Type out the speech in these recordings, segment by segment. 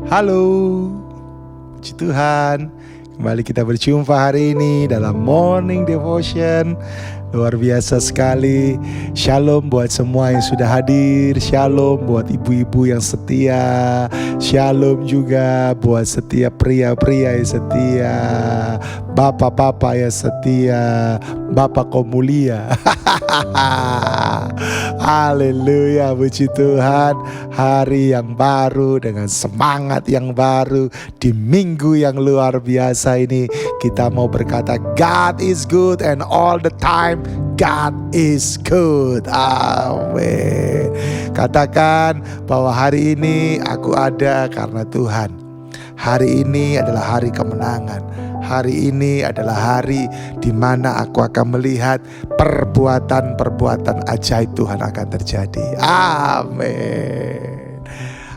Halo, puji Tuhan. Kembali kita berjumpa hari ini dalam Morning Devotion. Luar biasa sekali. Shalom buat semua yang sudah hadir. Shalom buat ibu-ibu yang setia. Shalom juga buat setiap pria-pria yang setia, bapak-bapak yang setia, bapak kaum mulia. Haleluya, puji Tuhan. Hari yang baru dengan semangat yang baru di minggu yang luar biasa ini, kita mau berkata God is good and all the time God is good. Amin. Katakan bahwa hari ini aku ada karena Tuhan. Hari ini adalah hari kemenangan. Hari ini adalah hari di mana aku akan melihat perbuatan-perbuatan ajaib Tuhan akan terjadi. Amin.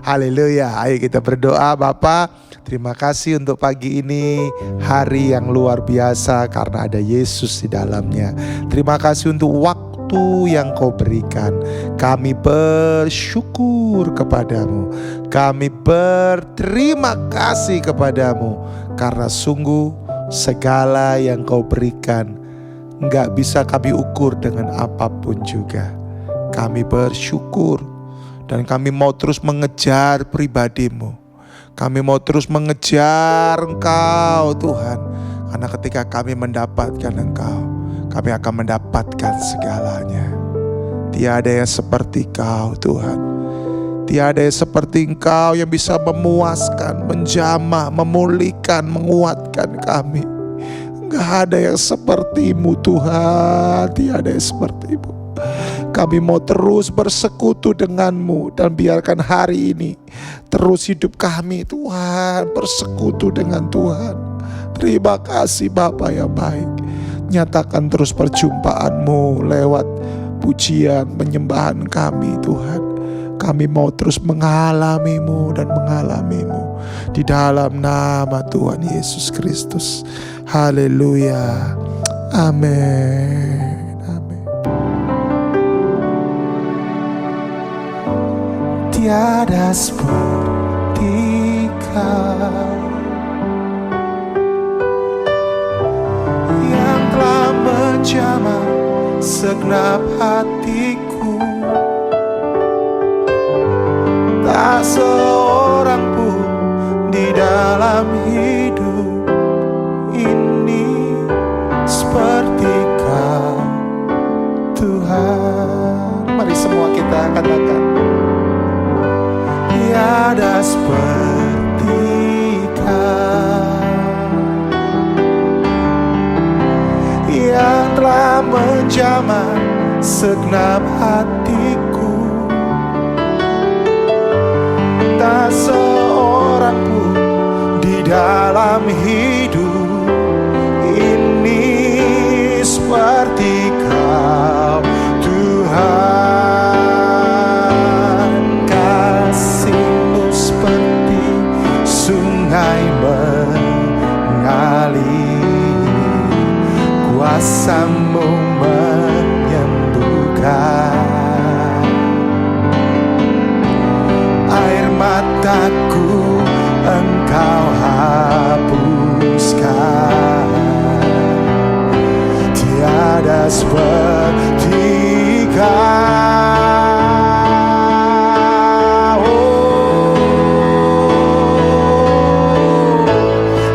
Haleluya. Ayo kita berdoa. Bapa, terima kasih untuk pagi ini, hari yang luar biasa karena ada Yesus di dalamnya. Terima kasih untuk waktu yang Kau berikan. Kami bersyukur kepadamu. Kami berterima kasih kepadamu karena sungguh segala yang Kau berikan gak bisa kami ukur dengan apapun juga. Kami bersyukur dan kami mau terus mengejar pribadi-Mu. Kami mau terus mengejar Engkau Tuhan. Karena ketika kami mendapatkan Engkau, kami akan mendapatkan segalanya. Tiada yang seperti Kau Tuhan. Tiada yang seperti Engkau yang bisa memuaskan, menjamah, memulihkan, menguatkan kami. Gak ada yang seperti-Mu Tuhan. Tiada yang seperti-Mu. Kami mau terus bersekutu dengan-Mu. Dan biarkan hari ini terus hidup kami Tuhan bersekutu dengan Tuhan. Terima kasih Bapa yang baik. Nyatakan terus perjumpaan-Mu lewat pujian penyembahan kami Tuhan. Kami mau terus mengalami-Mu dan mengalami-Mu di dalam nama Tuhan Yesus Kristus. Haleluya. Amin. Tiada seperti Kau yang telah menjamah segenap hatiku. Tak seorang pun di dalam hidup ini seperti Kau Tuhan. Mari semua kita katakan, tiada seperti Kau yang telah menjamah segenap hatiku. Tak seorang pun di dalam hidup ini seperti Kau Tuhan. Sungai mengalir, kuasa-Mu menyembuhkan. Air mataku Engkau hapuskan. Tiada seperti Kau.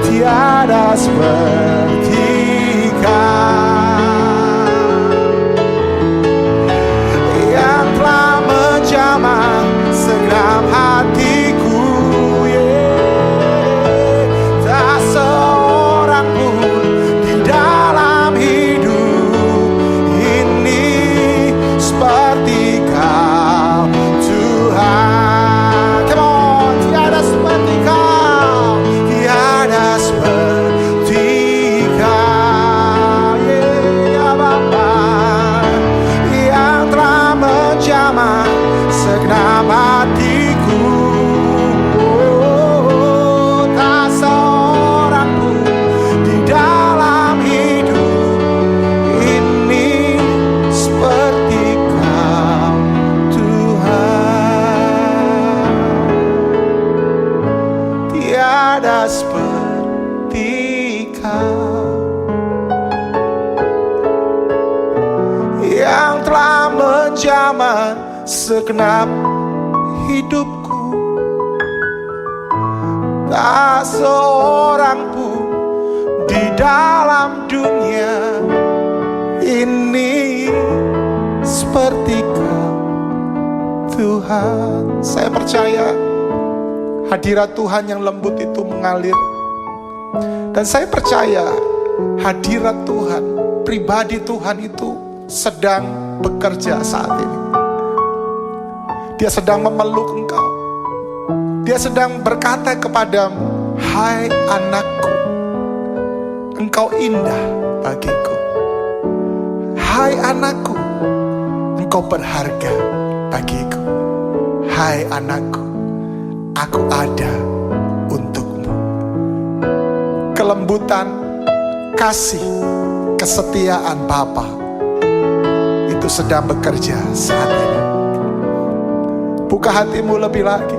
Tiada seperti Kau yang telah menjamah segenap hatiku. Tak seorang pun di dalam hidup ini seperti Kau Tuhan. Come on, tiada seperti Kau. Tiada seperti Kau, ya Bapa, yang telah menjamah segenap hatiku. Tak seorang pun di dalam tiada seperti Kau yang telah menjamah segenap hidupku. Tak seorang pun di dalam dunia ini seperti Kau, Tuhan. Saya percaya hadirat Tuhan yang lembut itu mengalir. Dan saya percaya hadirat Tuhan, pribadi Tuhan itu sedang bekerja saat ini. Dia sedang memeluk engkau. Dia sedang berkata kepadamu, hai anakku, engkau indah bagiku. Hai anakku, engkau berharga bagiku. Hai anakku, aku ada untukmu. Kelembutan, kasih, kesetiaan Bapa itu sedang bekerja saat ini. Buka hatimu lebih lagi.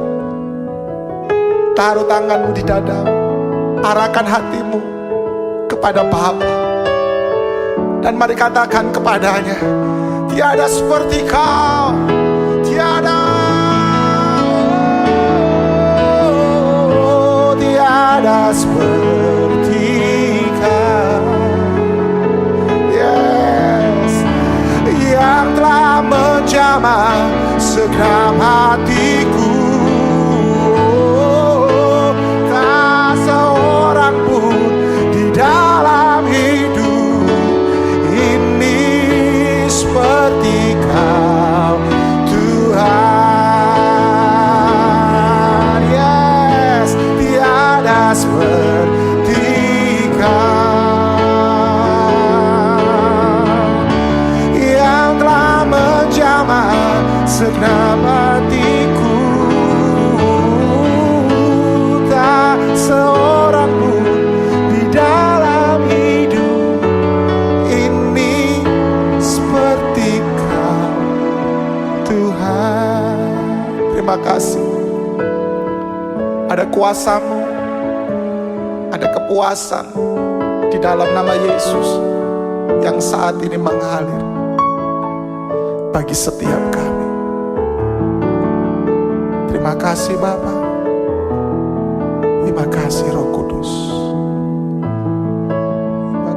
Taruh tanganmu di dadamu. Arahkan hatimu kepada Bapa. Dan mari katakan kepadanya, tiada seperti Kau, tiada, tiada seperti Kau. Yes, yang telah menjamah segenap hatiku. Dalam hidup ini seperti Kau, Tuhan. Yes, tiada seperti Kau yang telah menjamah segenap hatiku. Tak seorang pun dalam hidup ini seperti Kau, Tuhan. Terima kasih. Ada kuasa-Mu, ada kepuasan di dalam nama Yesus yang saat ini mengalir bagi setiap kami. Terima kasih Bapa. Terima kasih Roh Kudus. Terima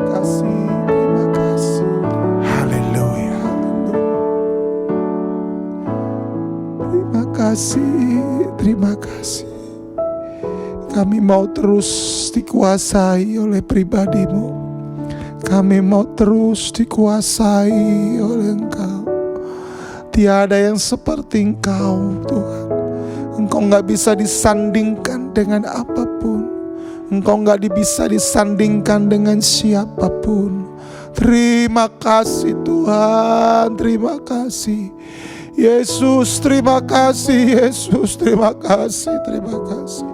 kasih. Haleluya. Terima kasih. Kami mau terus dikuasai oleh pribadi-Mu. Kami mau terus dikuasai oleh Engkau. Tiada yang seperti Engkau, Tuhan. Engkau gak bisa disandingkan dengan apapun. Engkau gak bisa disandingkan dengan siapapun. Terima kasih Tuhan, terima kasih Yesus, terima kasih Yesus, terima kasih, terima kasih.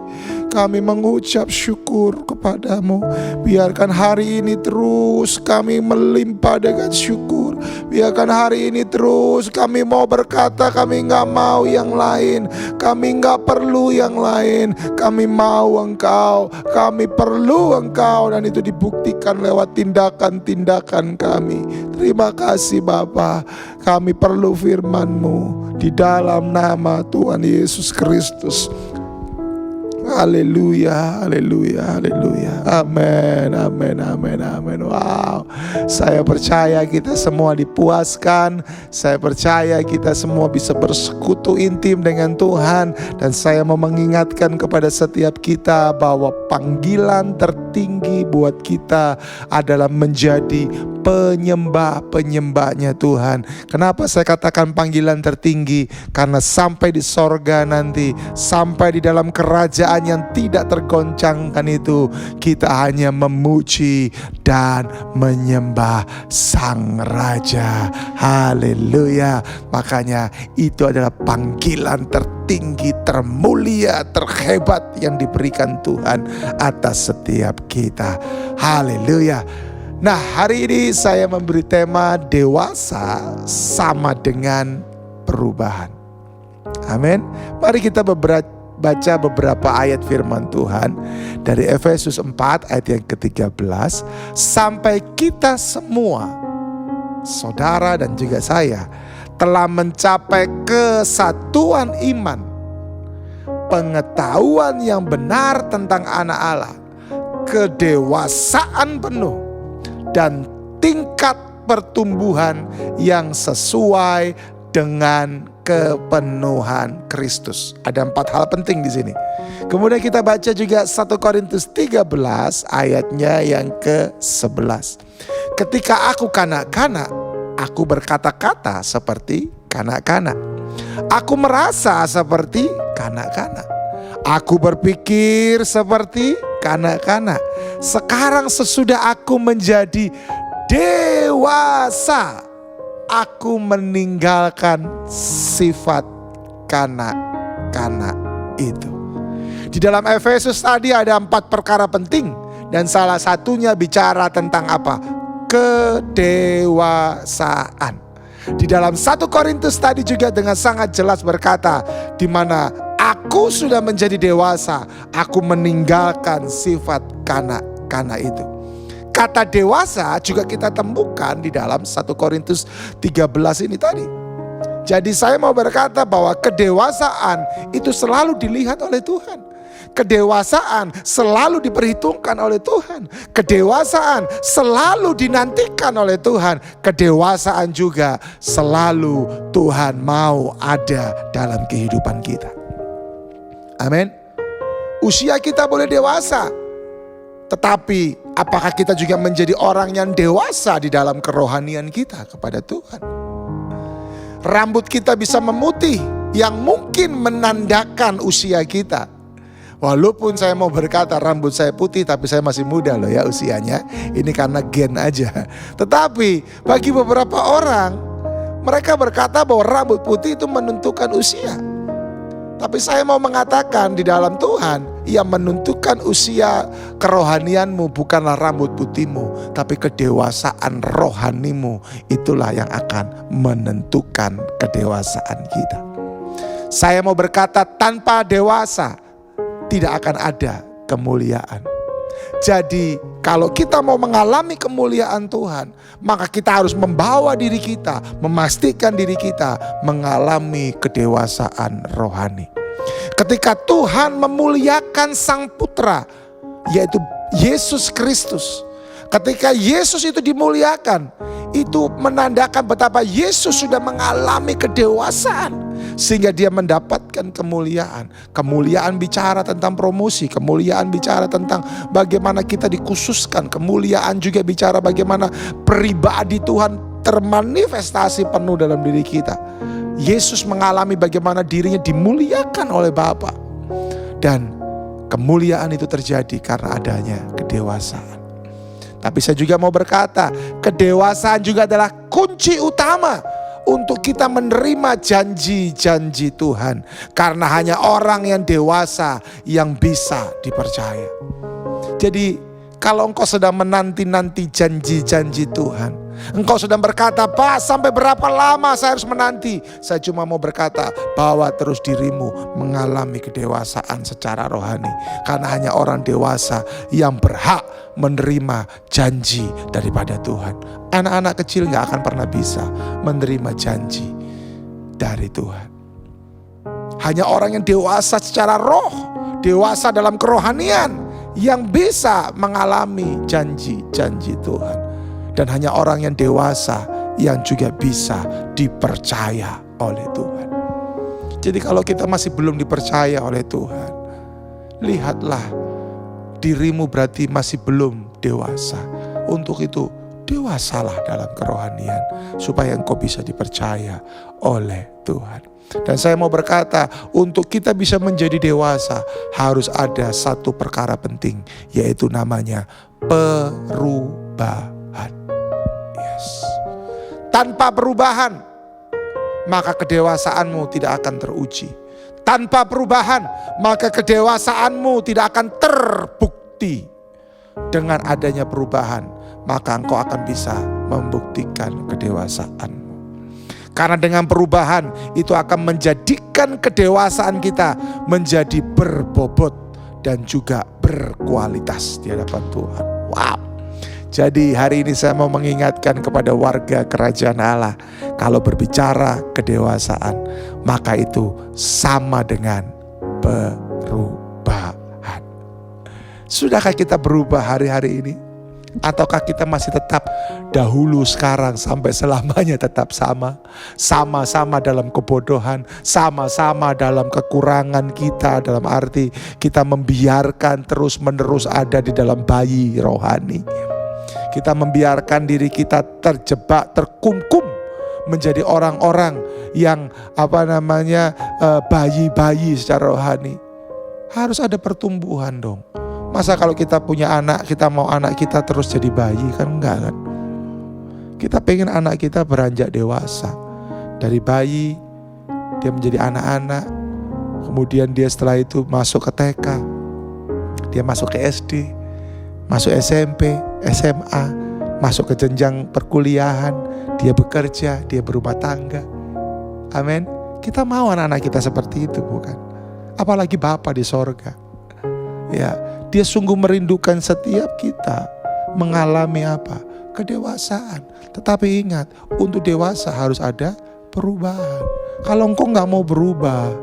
Kami mengucap syukur kepadamu. Biarkan hari ini terus kami melimpah dengan syukur. Biarkan hari ini terus kami mau berkata, kami gak mau yang lain. Kami gak perlu yang lain. Kami mau Engkau, kami perlu Engkau. Dan itu dibuktikan lewat tindakan-tindakan kami. Terima kasih Bapa. Kami perlu firman-Mu di dalam nama Tuhan Yesus Kristus. Haleluya, haleluya, haleluya. Amin, amin, amin, amin. Wow, saya percaya kita semua dipuaskan. Saya percaya kita semua bisa bersekutu intim dengan Tuhan. Dan saya mau mengingatkan kepada setiap kita bahwa panggilan tertinggi buat kita adalah menjadi penyembah-penyembahnya Tuhan. Kenapa saya katakan panggilan tertinggi? Karena sampai di sorga nanti, sampai di dalam kerajaan yang tidak tergoncangkan itu, kita hanya memuji dan menyembah Sang Raja. Haleluya. Makanya itu adalah panggilan tertinggi, termulia, terhebat yang diberikan Tuhan atas setiap kita. Haleluya. Nah, hari ini saya memberi tema dewasa sama dengan perubahan. Amin. Mari kita baca beberapa ayat firman Tuhan dari Efesus 4 ayat yang ke-13 sampai kita semua, saudara dan juga saya, telah mencapai kesatuan iman, pengetahuan yang benar tentang anak Allah, kedewasaan penuh, dan tingkat pertumbuhan yang sesuai dengan kepenuhan Kristus. Ada 4 hal penting di sini. Kemudian kita baca juga 1 Korintus 13 ayatnya yang ke-11. Ketika aku kanak-kanak, aku berkata-kata seperti kanak-kanak. Aku merasa seperti kanak-kanak. Aku berpikir seperti kanak-kanak. Sekarang sesudah aku menjadi dewasa, aku meninggalkan sifat kanak-kanak itu. Di dalam Efesus tadi ada 4 perkara penting, dan salah satunya bicara tentang apa? Kedewasaan. Di dalam 1 Korintus tadi juga dengan sangat jelas berkata, di mana aku sudah menjadi dewasa, aku meninggalkan sifat kanak-kanak itu. Kata dewasa juga kita temukan di dalam 1 Korintus 13 ini tadi. Jadi saya mau berkata bahwa kedewasaan itu selalu dilihat oleh Tuhan. Kedewasaan selalu diperhitungkan oleh Tuhan. Kedewasaan selalu dinantikan oleh Tuhan. Kedewasaan juga selalu Tuhan mau ada dalam kehidupan kita. Amin. Usia kita boleh dewasa, tetapi apakah kita juga menjadi orang yang dewasa di dalam kerohanian kita kepada Tuhan? Rambut kita bisa memutih yang mungkin menandakan usia kita. Walaupun saya mau berkata rambut saya putih, tapi saya masih muda loh ya usianya. Ini karena gen aja. Tetapi bagi beberapa orang, mereka berkata bahwa rambut putih itu menentukan usia. Tapi saya mau mengatakan di dalam Tuhan, yang menentukan usia kerohanianmu bukanlah rambut putihmu, tapi kedewasaan rohanimu. Itulah yang akan menentukan kedewasaan kita. Saya mau berkata, tanpa dewasa tidak akan ada kemuliaan. Jadi kalau kita mau mengalami kemuliaan Tuhan, maka kita harus membawa diri kita, memastikan diri kita mengalami kedewasaan rohani. Ketika Tuhan memuliakan Sang Putra, yaitu Yesus Kristus. Ketika Yesus itu dimuliakan, itu menandakan betapa Yesus sudah mengalami kedewasaan, sehingga dia mendapatkan kemuliaan. Kemuliaan bicara tentang promosi, kemuliaan bicara tentang bagaimana kita dikhususkan, kemuliaan juga bicara bagaimana pribadi Tuhan termanifestasi penuh dalam diri kita. Yesus mengalami bagaimana dirinya dimuliakan oleh Bapa, dan kemuliaan itu terjadi karena adanya kedewasaan. Tapi saya juga mau berkata, kedewasaan juga adalah kunci utama untuk kita menerima janji-janji Tuhan. Karena hanya orang yang dewasa yang bisa dipercaya. Jadi kalau engkau sedang menanti-nanti janji-janji Tuhan, engkau sedang berkata, Pak, sampai berapa lama saya harus menanti? Saya cuma mau berkata, bawa terus dirimu mengalami kedewasaan secara rohani. Karena hanya orang dewasa yang berhak menerima janji daripada Tuhan. Anak-anak kecil gak akan pernah bisa menerima janji dari Tuhan. Hanya orang yang dewasa secara roh, dewasa dalam kerohanian, yang bisa mengalami janji-janji Tuhan. Dan hanya orang yang dewasa yang juga bisa dipercaya oleh Tuhan. Jadi kalau kita masih belum dipercaya oleh Tuhan, lihatlah dirimu berarti masih belum dewasa. Untuk itu dewasalah dalam kerohanian, supaya engkau bisa dipercaya oleh Tuhan. Dan saya mau berkata, untuk kita bisa menjadi dewasa harus ada satu perkara penting, yaitu namanya perubahan. Yes. Tanpa perubahan, maka kedewasaanmu tidak akan teruji. Tanpa perubahan, maka kedewasaanmu tidak akan terbukti. Dengan adanya perubahan, maka engkau akan bisa membuktikan kedewasaanmu. Karena dengan perubahan itu akan menjadikan kedewasaan kita menjadi berbobot dan juga berkualitas di hadapan Tuhan. Wow. Jadi hari ini saya mau mengingatkan kepada warga kerajaan Allah, kalau berbicara kedewasaan, maka itu sama dengan perubahan. Sudahkah kita berubah hari-hari ini? Ataukah kita masih tetap dahulu, sekarang, sampai selamanya tetap sama? Sama-sama dalam kebodohan, sama-sama dalam kekurangan kita, dalam arti kita membiarkan terus-menerus ada di dalam bayi rohani. Kita membiarkan diri kita terjebak, terkungkum menjadi orang-orang yang bayi-bayi secara rohani. Harus ada pertumbuhan dong. Masa kalau kita punya anak, kita mau anak kita terus jadi bayi? Kan enggak kan? Kita pengen anak kita beranjak dewasa. Dari bayi, dia menjadi anak-anak. Kemudian dia setelah itu masuk ke TK. Dia masuk ke SD. Masuk SMP, SMA. Masuk ke jenjang perkuliahan. Dia bekerja, dia berumah tangga. Amin. Kita mau anak-anak kita seperti itu, bukan? Apalagi Bapa di sorga. Ya, dia sungguh merindukan setiap kita mengalami apa? Kedewasaan. Tetapi ingat, untuk dewasa harus ada perubahan. Kalau engkau gak mau berubah,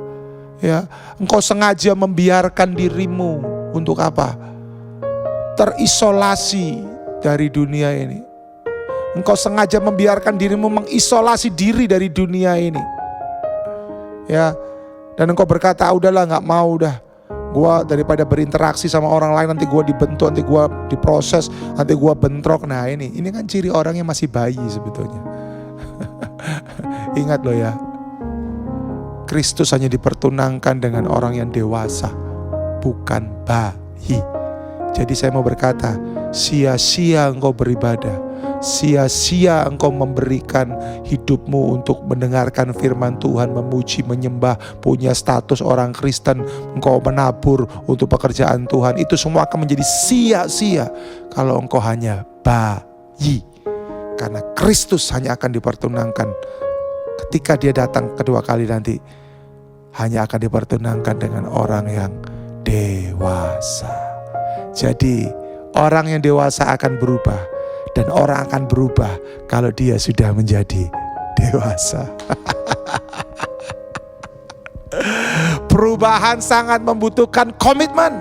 ya, engkau sengaja membiarkan dirimu untuk apa? Terisolasi dari dunia ini. Engkau sengaja membiarkan dirimu mengisolasi diri dari dunia ini. Ya, dan engkau berkata, udahlah gak mau dah. Gua daripada berinteraksi sama orang lain, nanti gua dibentuk, nanti gua diproses, nanti gua bentrok. Nah ini kan ciri orang yang masih bayi sebetulnya. Ingat loh ya, Kristus hanya dipertunangkan dengan orang yang dewasa, bukan bayi. Jadi saya mau berkata, sia-sia engkau beribadah. Sia-sia engkau memberikan hidupmu untuk mendengarkan firman Tuhan, memuji, menyembah, punya status orang Kristen, engkau menabur untuk pekerjaan Tuhan. Itu semua akan menjadi sia-sia kalau engkau hanya bayi. Karena Kristus hanya akan dipertunangkan ketika dia datang kedua kali nanti. Hanya akan dipertunangkan dengan orang yang dewasa. Jadi orang yang dewasa akan berubah. Dan orang akan berubah kalau dia sudah menjadi dewasa. Perubahan sangat membutuhkan komitmen.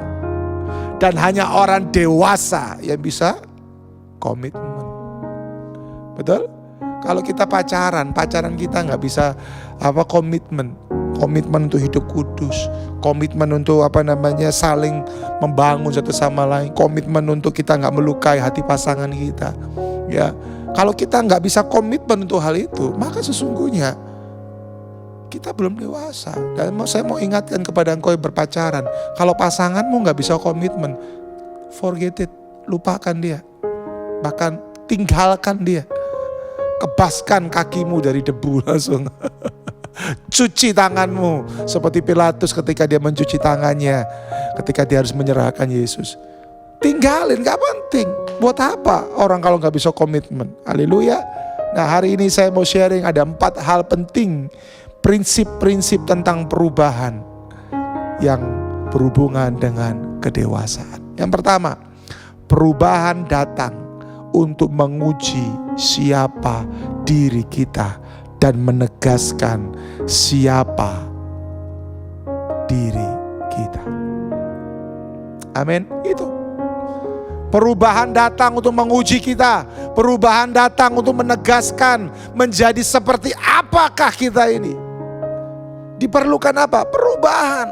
Dan hanya orang dewasa yang bisa komitmen. Betul? Kalau kita pacaran kita gak bisa komitmen. Komitmen untuk hidup kudus, komitmen untuk saling membangun satu sama lain, komitmen untuk kita nggak melukai hati pasangan kita. Ya, kalau kita nggak bisa komitmen untuk hal itu, maka sesungguhnya kita belum dewasa. Dan saya mau ingatkan kepada engkau yang berpacaran, kalau pasanganmu nggak bisa komitmen, forget it, lupakan dia, bahkan tinggalkan dia, kebaskan kakimu dari debu langsung. Cuci tanganmu seperti Pilatus ketika dia mencuci tangannya, ketika dia harus menyerahkan Yesus. Tinggalin, gak penting. Buat apa orang kalau gak bisa komitmen? Haleluya. Nah hari ini saya mau sharing ada 4 hal penting, prinsip-prinsip tentang perubahan yang berhubungan dengan kedewasaan. Yang pertama, perubahan datang untuk menguji siapa diri kita dan menegaskan siapa diri kita. Amin. Itu. Perubahan datang untuk menguji kita. Perubahan datang untuk menegaskan menjadi seperti apakah kita ini. Diperlukan apa? Perubahan.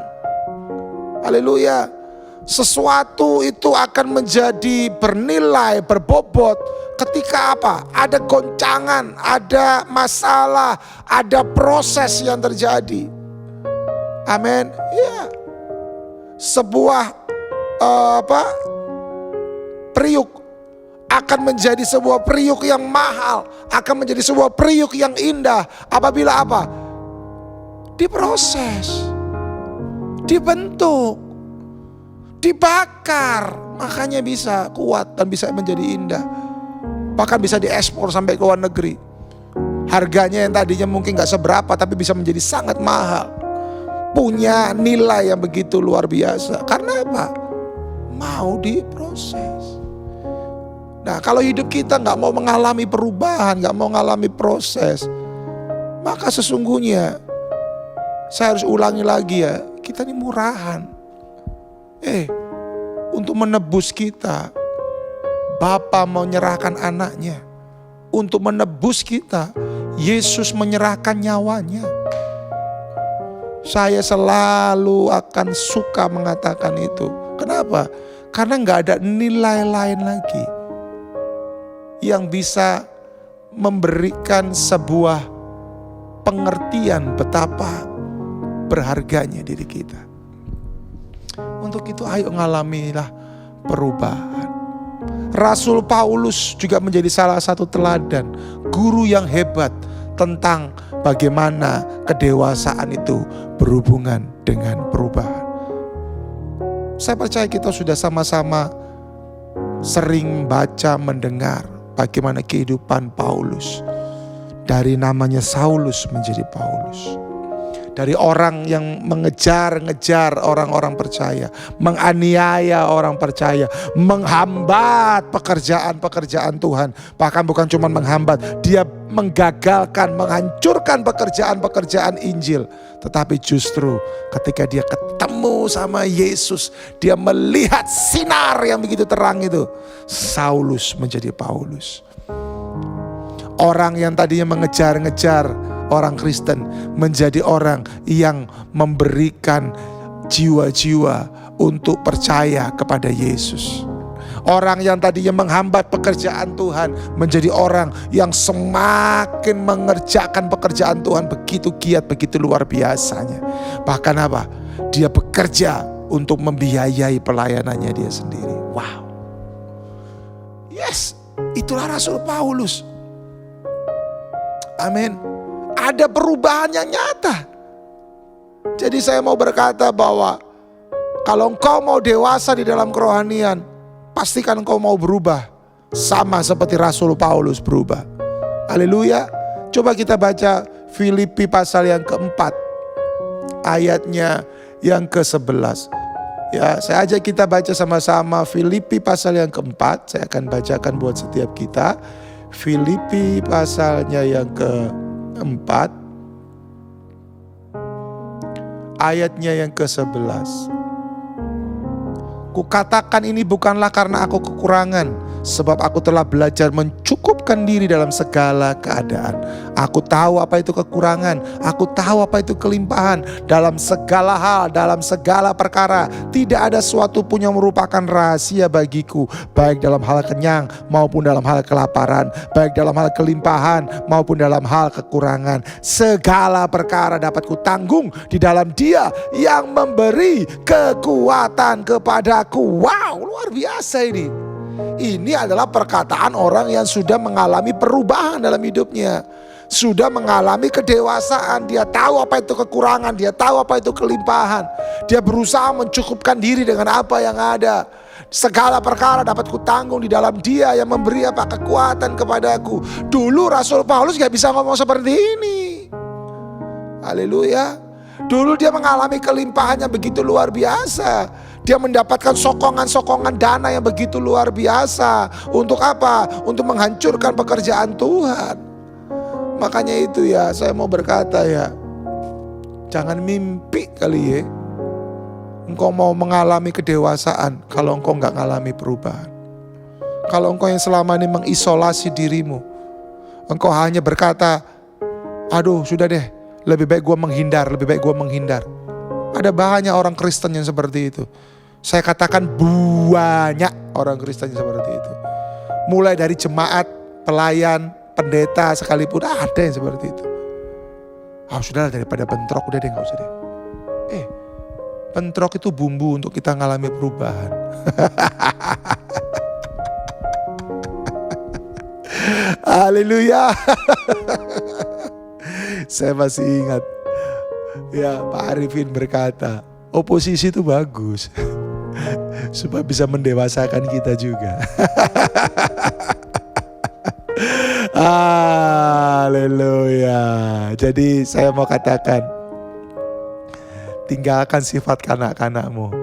Haleluya. Sesuatu itu akan menjadi bernilai, berbobot ketika apa? Ada goncangan, ada masalah, ada proses yang terjadi. Amin. Ya. Sebuah periuk akan menjadi sebuah periuk yang mahal, akan menjadi sebuah periuk yang indah apabila apa? Diproses, dibentuk, dibakar, makanya bisa kuat dan bisa menjadi indah. Bahkan bisa diekspor sampai ke luar negeri. Harganya yang tadinya mungkin gak seberapa tapi bisa menjadi sangat mahal. Punya nilai yang begitu luar biasa. Karena apa? Mau diproses. Nah, kalau hidup kita gak mau mengalami perubahan, gak mau mengalami proses, maka sesungguhnya saya harus ulangi lagi ya, kita ini murahan. Untuk menebus kita, Bapa mau menyerahkan anaknya. Untuk menebus kita, Yesus menyerahkan nyawanya. Saya selalu akan suka mengatakan itu. Kenapa? Karena gak ada nilai lain lagi yang bisa memberikan sebuah pengertian betapa berharganya diri kita. Untuk itu ayo ngalamilah perubahan. Rasul Paulus juga menjadi salah satu teladan, guru yang hebat tentang bagaimana kedewasaan itu berhubungan dengan perubahan. Saya percaya kita sudah sama-sama sering baca, mendengar bagaimana kehidupan Paulus. Dari namanya Saulus menjadi Paulus. Dari orang yang mengejar-ngejar orang-orang percaya, menganiaya orang percaya, menghambat pekerjaan-pekerjaan Tuhan. Bahkan bukan cuma menghambat, dia menggagalkan, menghancurkan pekerjaan-pekerjaan Injil. Tetapi justru ketika dia ketemu sama Yesus, dia melihat sinar yang begitu terang itu. Saulus menjadi Paulus. Orang yang tadinya mengejar-ngejar orang Kristen menjadi orang yang memberikan jiwa-jiwa untuk percaya kepada Yesus. Orang yang tadinya menghambat pekerjaan Tuhan menjadi orang yang semakin mengerjakan pekerjaan Tuhan begitu giat, begitu luar biasanya. Bahkan apa? Dia bekerja untuk membiayai pelayanannya dia sendiri. Wow. Yes, itulah Rasul Paulus. Amin. Ada perubahan yang nyata. Jadi saya mau berkata bahwa kalau engkau mau dewasa di dalam kerohanian, pastikan engkau mau berubah. Sama seperti Rasul Paulus berubah. Haleluya. Coba kita baca Filipi pasal yang keempat, ayatnya yang ke-11. Ya, saya ajak kita baca sama-sama Filipi pasal yang keempat. Saya akan bacakan buat setiap kita. Filipi pasalnya yang keempat, ayatnya yang ke-11. Kukatakan ini bukanlah karena aku kekurangan, sebab aku telah belajar mencukupkan diri dalam segala keadaan. Aku tahu apa itu kekurangan, aku tahu apa itu kelimpahan. Dalam segala hal, dalam segala perkara, tidak ada suatu pun yang merupakan rahasia bagiku, baik dalam hal kenyang maupun dalam hal kelaparan, baik dalam hal kelimpahan maupun dalam hal kekurangan. Segala perkara dapat kutanggung di dalam Dia yang memberi kekuatan kepadaku. Wow, luar biasa ini. Ini adalah perkataan orang yang sudah mengalami perubahan dalam hidupnya. Sudah mengalami kedewasaan. Dia tahu apa itu kekurangan, dia tahu apa itu kelimpahan. Dia berusaha mencukupkan diri dengan apa yang ada. Segala perkara dapat kutanggung di dalam Dia yang memberi apa kekuatan kepadaku. Dulu Rasul Paulus gak bisa ngomong seperti ini. Haleluya. Dulu dia mengalami kelimpahan yang begitu luar biasa. Dia mendapatkan sokongan-sokongan dana yang begitu luar biasa. Untuk apa? Untuk menghancurkan pekerjaan Tuhan. Makanya itu ya, saya mau berkata ya, jangan mimpi kali ya, engkau mau mengalami kedewasaan kalau engkau gak mengalami perubahan. Kalau engkau yang selama ini mengisolasi dirimu, engkau hanya berkata, aduh sudah deh, lebih baik gue menghindar, lebih baik gue menghindar. Ada banyak orang Kristen yang seperti itu. Saya katakan banyak orang Kristen yang seperti itu. Mulai dari jemaat, pelayan, pendeta sekalipun ada yang seperti itu. Sudahlah daripada bentrok, udah deh gak usah deh. Bentrok itu bumbu untuk kita ngalami perubahan. Haleluya. Saya masih ingat ya, Pak Arifin berkata, oposisi itu bagus supaya bisa mendewasakan kita juga. Haleluya. Jadi saya mau katakan, tinggalkan sifat kanak-kanakmu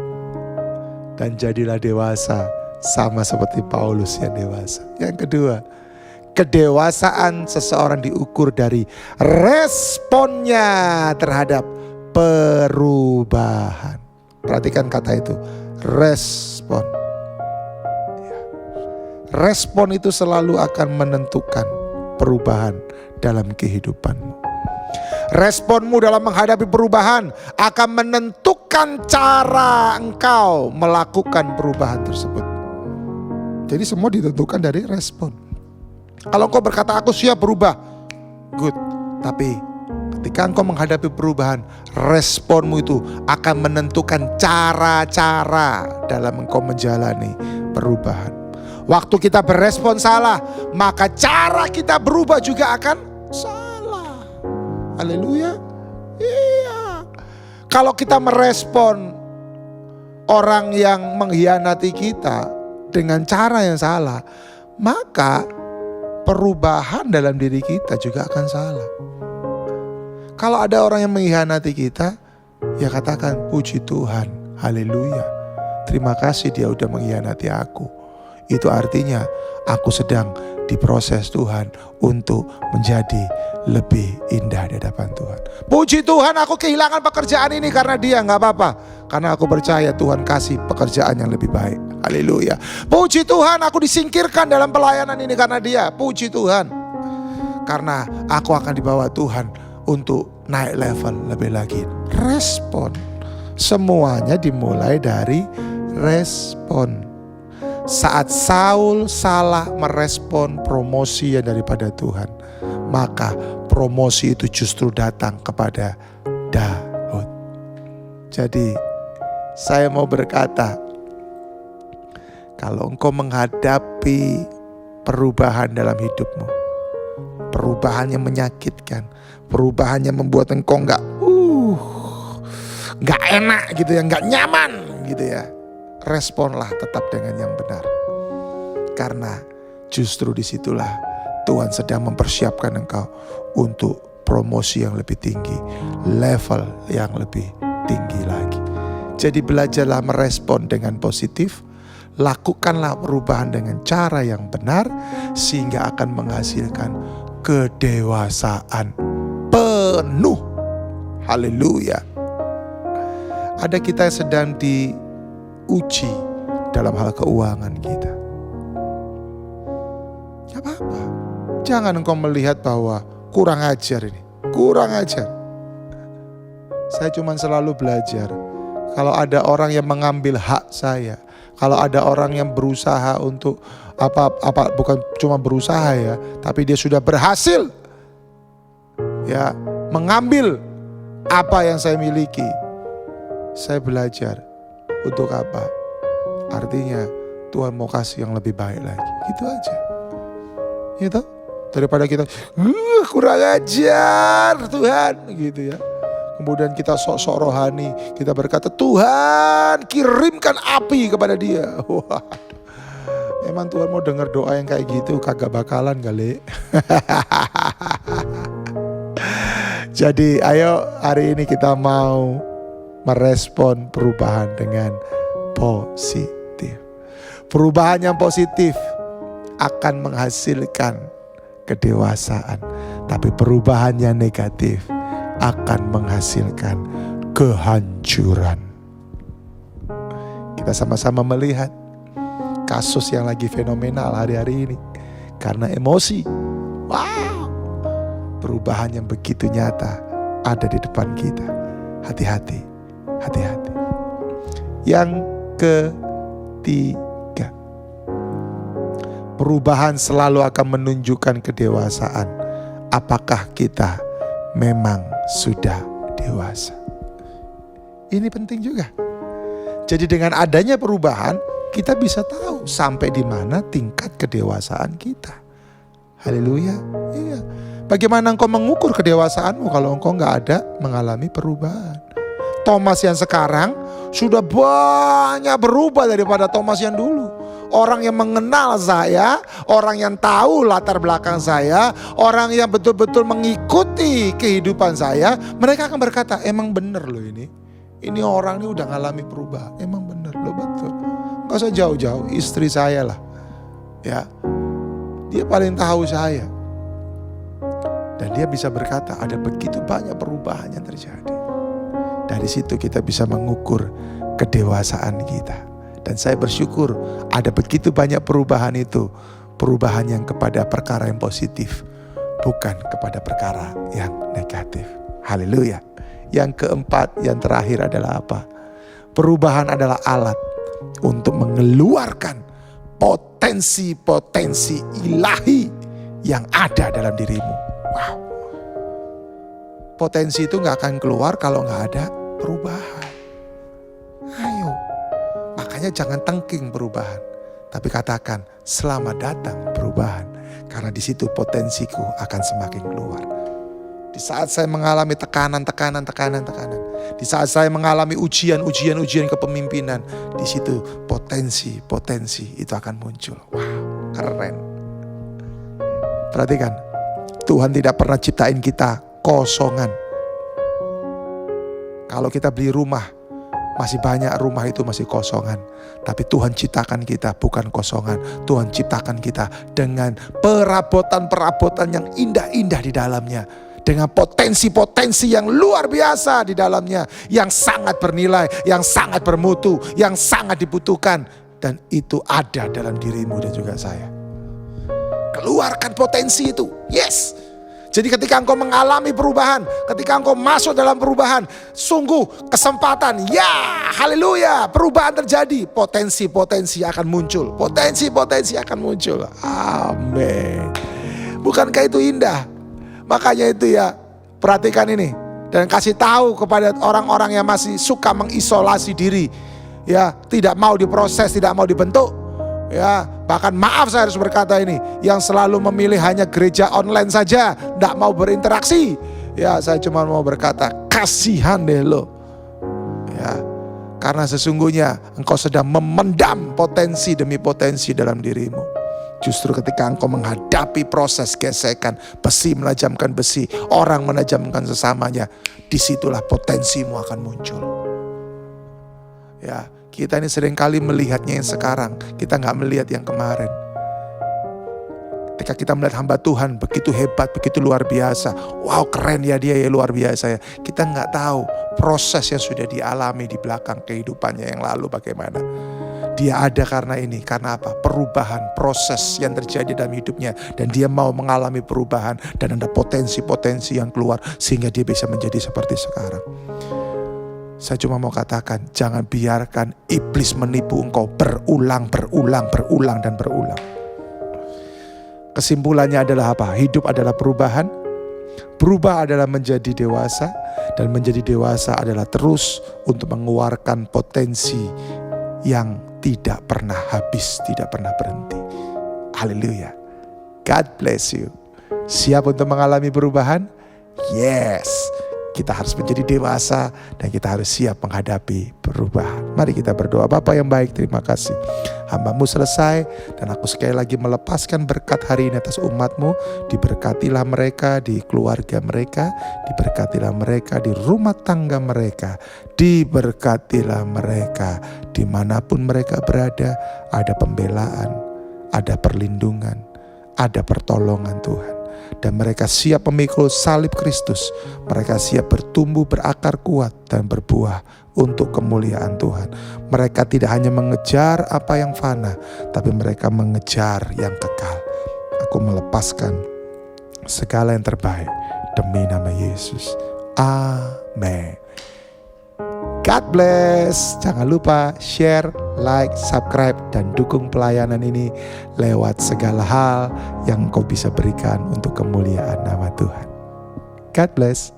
dan jadilah dewasa sama seperti Paulus yang dewasa. Yang kedua, kedewasaan seseorang diukur dari responnya terhadap perubahan. Perhatikan kata itu, respon. Respon itu selalu akan menentukan perubahan dalam kehidupanmu. Responmu dalam menghadapi perubahan akan menentukan cara engkau melakukan perubahan tersebut. Jadi semua ditentukan dari respon. Kalau engkau berkata aku siap berubah, good. Tapi ketika engkau menghadapi perubahan, responmu itu akan menentukan cara-cara dalam engkau menjalani perubahan. Waktu kita berespon salah, maka cara kita berubah juga akan salah. Haleluya. Iya. Kalau kita merespon orang yang mengkhianati kita dengan cara yang salah, maka perubahan dalam diri kita juga akan salah. Kalau ada orang yang mengkhianati kita, ya katakan puji Tuhan, haleluya. Terima kasih dia udah mengkhianati aku. Itu artinya aku sedang diproses Tuhan untuk menjadi lebih indah di hadapan Tuhan. Puji Tuhan, aku kehilangan pekerjaan ini karena dia, gak apa-apa. Karena aku percaya Tuhan kasih pekerjaan yang lebih baik. Haleluya. Puji Tuhan, aku disingkirkan dalam pelayanan ini karena dia. Puji Tuhan. Karena aku akan dibawa Tuhan untuk naik level lebih lagi. Respon. Semuanya dimulai dari respon. Saat Saul salah merespon promosi yang daripada Tuhan, maka promosi itu justru datang kepada Daud. Jadi saya mau berkata, kalau engkau menghadapi perubahan dalam hidupmu, perubahan yang menyakitkan, perubahan yang membuat engkau gak enak gitu ya, gak nyaman gitu ya, responlah tetap dengan yang benar. Karena justru disitulah Tuhan sedang mempersiapkan engkau untuk promosi yang lebih tinggi, level yang lebih tinggi lagi. Jadi belajarlah merespon dengan positif, lakukanlah perubahan dengan cara yang benar, sehingga akan menghasilkan kedewasaan penuh. Haleluya. Ada kita yang sedang diuji dalam hal keuangan kita. Gak apa-apa. Jangan engkau melihat bahwa kurang ajar ini, kurang ajar. Saya cuma selalu belajar. Kalau ada orang yang mengambil hak saya, kalau ada orang yang berusaha untuk bukan cuma berusaha ya, tapi dia sudah berhasil ya mengambil apa yang saya miliki, saya belajar untuk apa? Artinya Tuhan mau kasih yang lebih baik lagi. Gitu aja. Gitu. Daripada kita kurang ajar Tuhan gitu ya. Kemudian kita sok-sok rohani, kita berkata Tuhan kirimkan api kepada dia. Wah, emang Tuhan mau dengar doa yang kayak gitu? Kagak bakalan kali. Jadi ayo hari ini kita mau merespon perubahan dengan positif. Perubahan yang positif akan menghasilkan kedewasaan, tapi perubahan yang negatif akan menghasilkan kehancuran. Kita sama-sama melihat kasus yang lagi fenomenal hari-hari ini karena emosi. Wow, perubahan yang begitu nyata ada di depan kita. Hati-hati, hati-hati. Yang ketiga, perubahan selalu akan menunjukkan kedewasaan. Apakah kita memang sudah dewasa? Ini penting juga. Jadi dengan adanya perubahan, kita bisa tahu sampai di mana tingkat kedewasaan kita. Haleluya. Iya. Bagaimana engkau mengukur kedewasaanmu kalau engkau gak ada mengalami perubahan? Thomas yang sekarang sudah banyak berubah daripada Thomas yang dulu. orang yang mengenal saya, orang yang tahu latar belakang saya, orang yang betul-betul mengikuti kehidupan saya, mereka akan berkata, emang bener loh ini. Ini orang ini udah ngalami perubahan, emang bener loh, betul. Gak usah jauh-jauh, istri saya lah. Ya, dia paling tahu saya. Dan dia bisa berkata, ada begitu banyak perubahan yang terjadi. Dari situ kita bisa mengukur kedewasaan kita. Dan saya bersyukur ada begitu banyak perubahan itu. Perubahan yang kepada perkara yang positif, bukan kepada perkara yang negatif. Haleluya. Yang keempat, yang terakhir adalah apa? Perubahan adalah alat untuk mengeluarkan potensi-potensi ilahi yang ada dalam dirimu. Wow. Potensi itu gak akan keluar kalau gak ada perubahan. Ayo. Makanya jangan tengking perubahan. Tapi katakan, selamat datang perubahan. Karena di situ potensiku akan semakin keluar. Di saat saya mengalami tekanan. Di saat saya mengalami ujian kepemimpinan. Di situ potensi itu akan muncul. Wow, keren. Perhatikan, Tuhan tidak pernah ciptain kita kosongan. Kalau kita beli rumah, masih banyak rumah itu masih kosongan. Tapi Tuhan ciptakan kita bukan kosongan. Tuhan ciptakan kita dengan perabotan-perabotan yang indah-indah di dalamnya. Dengan potensi-potensi yang luar biasa di dalamnya. Yang sangat bernilai, yang sangat bermutu, yang sangat dibutuhkan. Dan itu ada dalam dirimu dan juga saya. Keluarkan potensi itu. Yes. Jadi ketika engkau mengalami perubahan, ketika engkau masuk dalam perubahan, sungguh kesempatan, ya haleluya, perubahan terjadi, potensi-potensi akan muncul, potensi-potensi akan muncul. Amin. Bukankah itu indah? Makanya itu ya, perhatikan ini dan kasih tahu kepada orang-orang yang masih suka mengisolasi diri, ya, tidak mau diproses, tidak mau dibentuk. Ya, bahkan maaf saya harus berkata ini, yang selalu memilih hanya gereja online saja, tidak mau berinteraksi. Ya, saya cuma mau berkata, kasihan deh lo. Ya, karena sesungguhnya engkau sedang memendam potensi demi potensi dalam dirimu. Justru ketika engkau menghadapi proses gesekan, besi menajamkan besi, orang menajamkan sesamanya, disitulah potensimu akan muncul. Ya, kita ini seringkali melihatnya yang sekarang, kita gak melihat yang kemarin. Ketika kita melihat hamba Tuhan begitu hebat, begitu luar biasa, wow keren ya dia ya, luar biasa ya. Kita gak tahu proses yang sudah dialami di belakang kehidupannya yang lalu bagaimana. Dia ada karena ini, karena apa? Perubahan, proses yang terjadi dalam hidupnya. Dan dia mau mengalami perubahan dan ada potensi-potensi yang keluar sehingga dia bisa menjadi seperti sekarang. Saya cuma mau katakan, jangan biarkan iblis menipu engkau berulang. Kesimpulannya adalah apa? Hidup adalah perubahan. Berubah adalah menjadi dewasa. Dan menjadi dewasa adalah terus untuk mengeluarkan potensi yang tidak pernah habis, tidak pernah berhenti. Haleluya. God bless you. Siap untuk mengalami perubahan? Yes. Kita harus menjadi dewasa dan kita harus siap menghadapi perubahan. Mari kita berdoa. Bapa yang baik, terima kasih. Hamba-Mu selesai dan aku sekali lagi melepaskan berkat hari ini atas umat-Mu. Diberkatilah mereka di keluarga mereka, diberkatilah mereka di rumah tangga mereka, diberkatilah mereka dimanapun mereka berada. Ada pembelaan, ada perlindungan, ada pertolongan Tuhan. Dan mereka siap memikul salib Kristus. Mereka siap bertumbuh, berakar kuat dan berbuah untuk kemuliaan Tuhan. Mereka tidak hanya mengejar apa yang fana, tapi mereka mengejar yang kekal. Aku melepaskan segala yang terbaik demi nama Yesus. Amin. God bless. Jangan lupa share, like, subscribe, dan dukung pelayanan ini lewat segala hal yang kau bisa berikan untuk kemuliaan nama Tuhan. God bless.